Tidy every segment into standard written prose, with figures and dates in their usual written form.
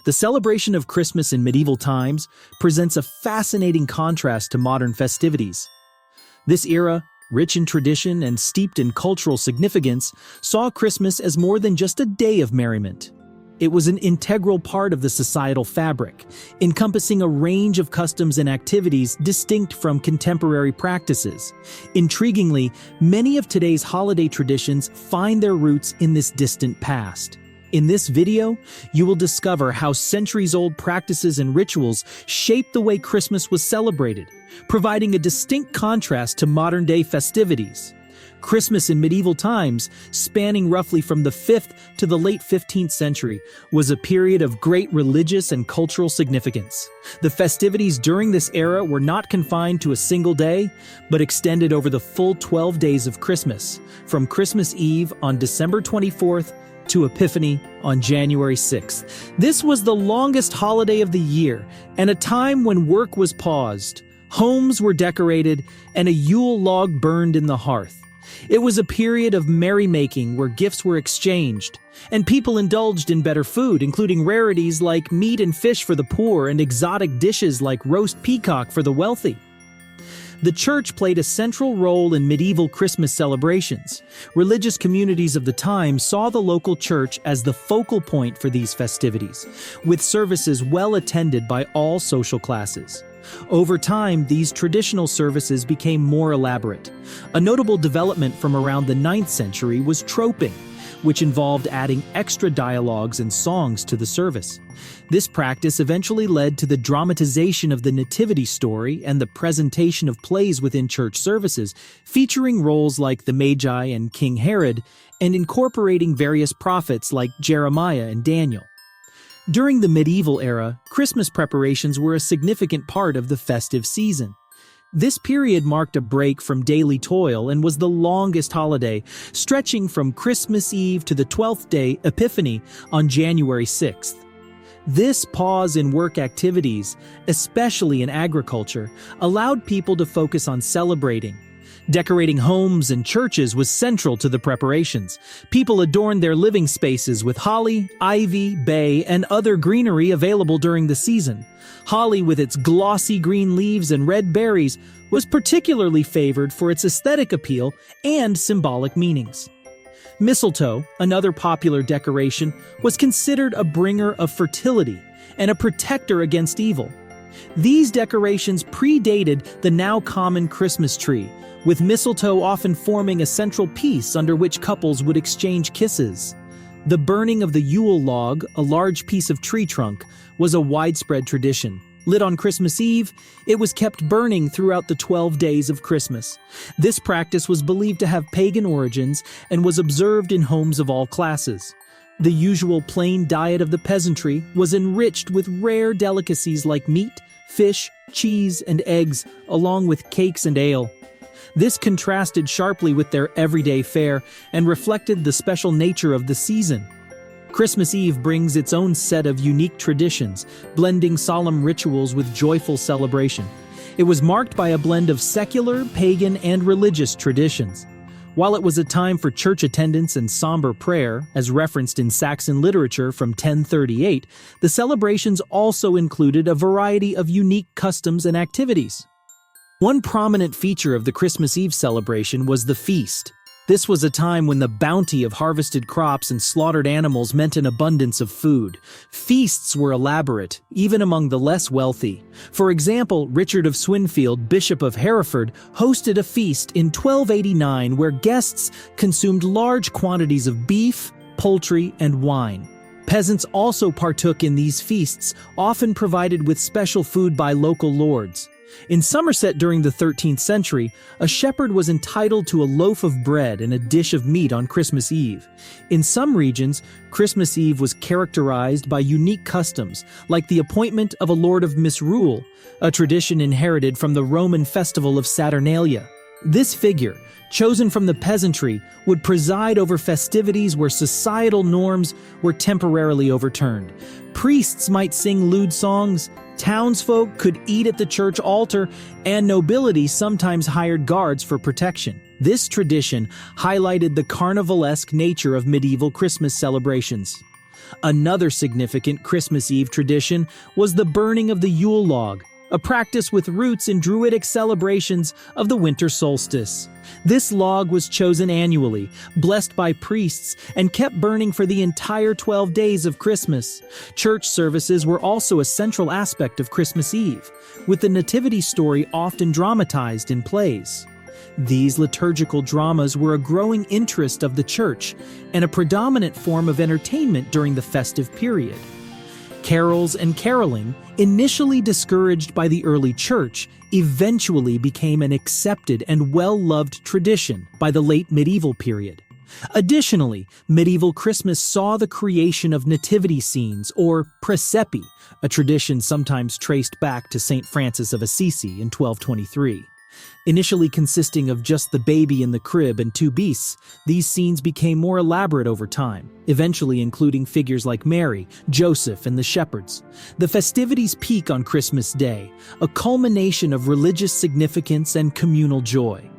The celebration of Christmas in medieval times presents a fascinating contrast to modern festivities. This era, rich in tradition and steeped in cultural significance, saw Christmas as more than just a day of merriment. It was an integral part of the societal fabric, encompassing a range of customs and activities distinct from contemporary practices. Intriguingly, many of today's holiday traditions find their roots in this distant past. In this video, you will discover how centuries-old practices and rituals shaped the way Christmas was celebrated, providing a distinct contrast to modern-day festivities. Christmas in medieval times, spanning roughly from the 5th to the late 15th century, was a period of great religious and cultural significance. The festivities during this era were not confined to a single day, but extended over the full 12 days of Christmas, from Christmas Eve on December 24th to Epiphany on January 6th. This was the longest holiday of the year, and a time when work was paused, homes were decorated, and a Yule log burned in the hearth. It was a period of merrymaking where gifts were exchanged, and people indulged in better food, including rarities like meat and fish for the poor and exotic dishes like roast peacock for the wealthy. The church played a central role in medieval Christmas celebrations. Religious communities of the time saw the local church as the focal point for these festivities, with services well attended by all social classes. Over time, these traditional services became more elaborate. A notable development from around the 9th century was troping, which involved adding extra dialogues and songs to the service. This practice eventually led to the dramatization of the nativity story and the presentation of plays within church services, featuring roles like the Magi and King Herod, and incorporating various prophets like Jeremiah and Daniel. During the medieval era, Christmas preparations were a significant part of the festive season. This period marked a break from daily toil and was the longest holiday, stretching from Christmas Eve to the 12th day, Epiphany, on January 6th. This pause in work activities, especially in agriculture, allowed people to focus on celebrating. Decorating homes and churches was central to the preparations. People adorned their living spaces with holly, ivy, bay, and other greenery available during the season. Holly, with its glossy green leaves and red berries, was particularly favored for its aesthetic appeal and symbolic meanings. Mistletoe, another popular decoration, was considered a bringer of fertility and a protector against evil. These decorations predated the now common Christmas tree, with mistletoe often forming a central piece under which couples would exchange kisses. The burning of the Yule log, a large piece of tree trunk, was a widespread tradition. Lit on Christmas Eve, it was kept burning throughout the 12 days of Christmas. This practice was believed to have pagan origins and was observed in homes of all classes. The usual plain diet of the peasantry was enriched with rare delicacies like meat, fish, cheese, and eggs, along with cakes and ale. This contrasted sharply with their everyday fare and reflected the special nature of the season. Christmas Eve brings its own set of unique traditions, blending solemn rituals with joyful celebration. It was marked by a blend of secular, pagan, and religious traditions. While it was a time for church attendance and somber prayer, as referenced in Saxon literature from 1038, the celebrations also included a variety of unique customs and activities. One prominent feature of the Christmas Eve celebration was the feast. This was a time when the bounty of harvested crops and slaughtered animals meant an abundance of food. Feasts were elaborate, even among the less wealthy. For example, Richard of Swinfield, Bishop of Hereford, hosted a feast in 1289 where guests consumed large quantities of beef, poultry, and wine. Peasants also partook in these feasts, often provided with special food by local lords. In Somerset during the 13th century, a shepherd was entitled to a loaf of bread and a dish of meat on Christmas Eve. In some regions, Christmas Eve was characterized by unique customs, like the appointment of a lord of misrule, a tradition inherited from the Roman festival of Saturnalia. This figure, chosen from the peasantry, would preside over festivities where societal norms were temporarily overturned. Priests might sing lewd songs, townsfolk could eat at the church altar, and nobility sometimes hired guards for protection. This tradition highlighted the carnivalesque nature of medieval Christmas celebrations. Another significant Christmas Eve tradition was the burning of the Yule log, a practice with roots in Druidic celebrations of the winter solstice. This log was chosen annually, blessed by priests, and kept burning for the entire 12 days of Christmas. Church services were also a central aspect of Christmas Eve, with the nativity story often dramatized in plays. These liturgical dramas were a growing interest of the church and a predominant form of entertainment during the festive period. Carols and caroling, initially discouraged by the early church, eventually became an accepted and well-loved tradition by the late medieval period. Additionally, medieval Christmas saw the creation of nativity scenes, or presepi, a tradition sometimes traced back to St. Francis of Assisi in 1223. Initially consisting of just the baby in the crib and two beasts, these scenes became more elaborate over time, eventually including figures like Mary, Joseph, and the shepherds. The festivities peak on Christmas Day, a culmination of religious significance and communal joy.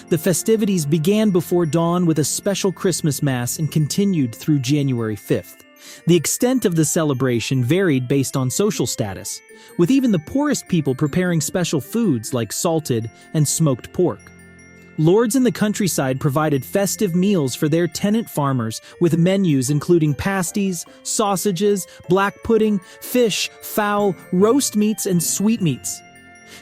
The festivities began before dawn with a special Christmas Mass and continued through January 5th. The extent of the celebration varied based on social status, with even the poorest people preparing special foods like salted and smoked pork. Lords in the countryside provided festive meals for their tenant farmers with menus including pasties, sausages, black pudding, fish, fowl, roast meats, and sweetmeats.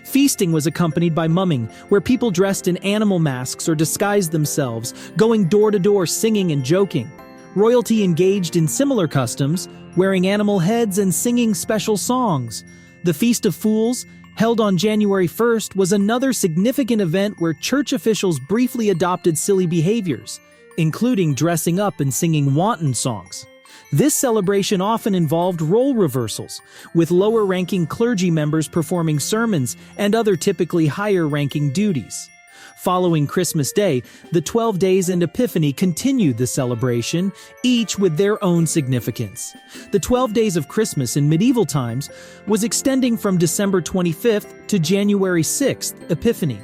Feasting was accompanied by mumming, where people dressed in animal masks or disguised themselves, going door to door singing and joking. Royalty engaged in similar customs, wearing animal heads and singing special songs. The Feast of Fools, held on January 1st, was another significant event where church officials briefly adopted silly behaviors, including dressing up and singing wanton songs. This celebration often involved role reversals, with lower-ranking clergy members performing sermons and other typically higher-ranking duties. Following Christmas Day, the 12 days and Epiphany continued the celebration, each with their own significance. The 12 days of Christmas in medieval times was extending from December 25th to January 6th, Epiphany.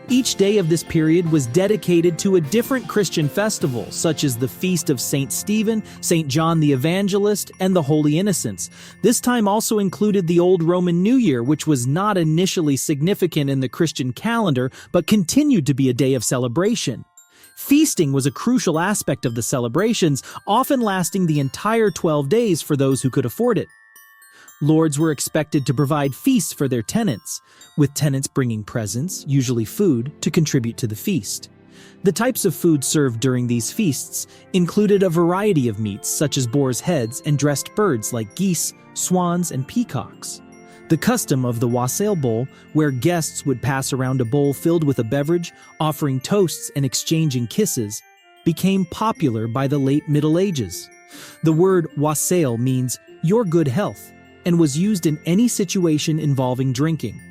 Each day of this period was dedicated to a different Christian festival, such as the Feast of St. Stephen, St. John the Evangelist, and the Holy Innocents. This time also included the Old Roman New Year, which was not initially significant in the Christian calendar, but continued to be a day of celebration. Feasting was a crucial aspect of the celebrations, often lasting the entire 12 days for those who could afford it. Lords were expected to provide feasts for their tenants, with tenants bringing presents, usually food, to contribute to the feast. The types of food served during these feasts included a variety of meats such as boar's heads and dressed birds like geese, swans, and peacocks. The custom of the wassail bowl, where guests would pass around a bowl filled with a beverage, offering toasts and exchanging kisses, became popular by the late Middle Ages. The word wassail means "your good health," and was used in any situation involving drinking.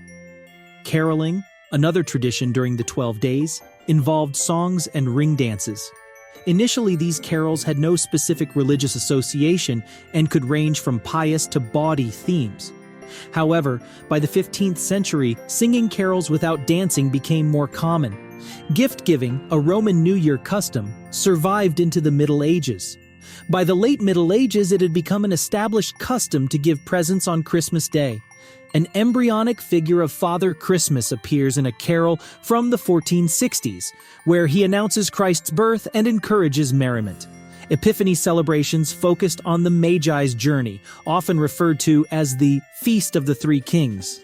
Caroling, another tradition during the 12 days, involved songs and ring dances. Initially, these carols had no specific religious association and could range from pious to bawdy themes. However, by the 15th century, singing carols without dancing became more common. Gift-giving, a Roman New Year custom, survived into the Middle Ages. By the late Middle Ages, it had become an established custom to give presents on Christmas Day. An embryonic figure of Father Christmas appears in a carol from the 1460s, where he announces Christ's birth and encourages merriment. Epiphany celebrations focused on the Magi's journey, often referred to as the Feast of the Three Kings.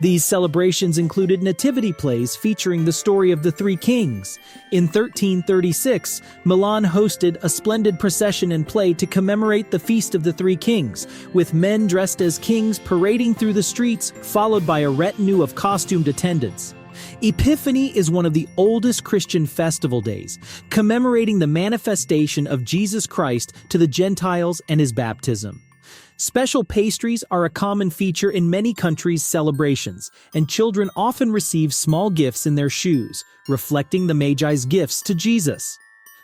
These celebrations included nativity plays featuring the story of the three kings. In 1336, Milan hosted a splendid procession and play to commemorate the Feast of the Three Kings, with men dressed as kings parading through the streets, followed by a retinue of costumed attendants. Epiphany is one of the oldest Christian festival days, commemorating the manifestation of Jesus Christ to the Gentiles and his baptism. Special pastries are a common feature in many countries' celebrations, and children often receive small gifts in their shoes, reflecting the Magi's gifts to Jesus.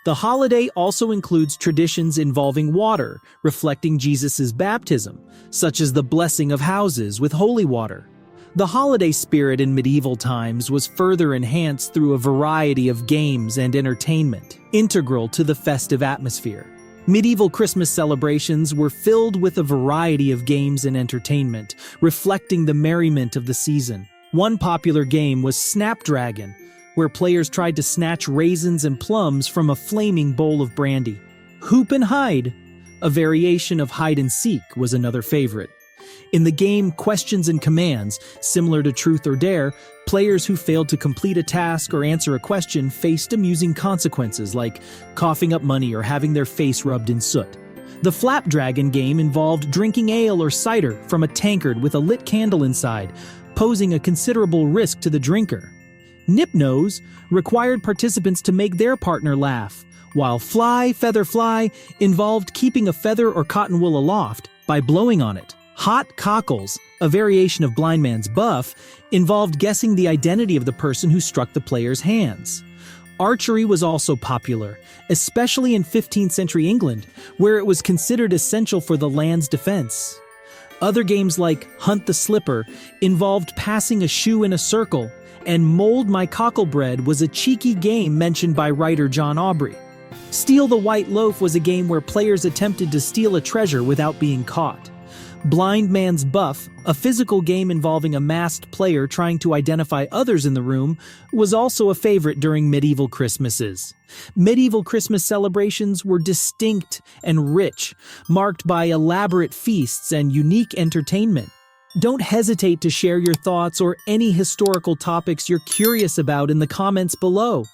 The holiday also includes traditions involving water, reflecting Jesus' baptism, such as the blessing of houses with holy water. The holiday spirit in medieval times was further enhanced through a variety of games and entertainment, integral to the festive atmosphere. Medieval Christmas celebrations were filled with a variety of games and entertainment, reflecting the merriment of the season. One popular game was Snapdragon, where players tried to snatch raisins and plums from a flaming bowl of brandy. Hoop and Hide, a variation of hide and seek, was another favorite. In the game Questions and Commands, similar to Truth or Dare, players who failed to complete a task or answer a question faced amusing consequences like coughing up money or having their face rubbed in soot. The Flapdragon game involved drinking ale or cider from a tankard with a lit candle inside, posing a considerable risk to the drinker. Nipnose required participants to make their partner laugh, while Fly, Feather Fly involved keeping a feather or cotton wool aloft by blowing on it. Hot Cockles, a variation of Blind Man's Buff, involved guessing the identity of the person who struck the player's hands. Archery was also popular, especially in 15th century England, where it was considered essential for the land's defense. Other games like Hunt the Slipper involved passing a shoe in a circle, and Mold My Cocklebread was a cheeky game mentioned by writer John Aubrey. Steal the White Loaf was a game where players attempted to steal a treasure without being caught. Blind Man's Buff, a physical game involving a masked player trying to identify others in the room, was also a favorite during medieval Christmases. Medieval Christmas celebrations were distinct and rich, marked by elaborate feasts and unique entertainment. Don't hesitate to share your thoughts or any historical topics you're curious about in the comments below.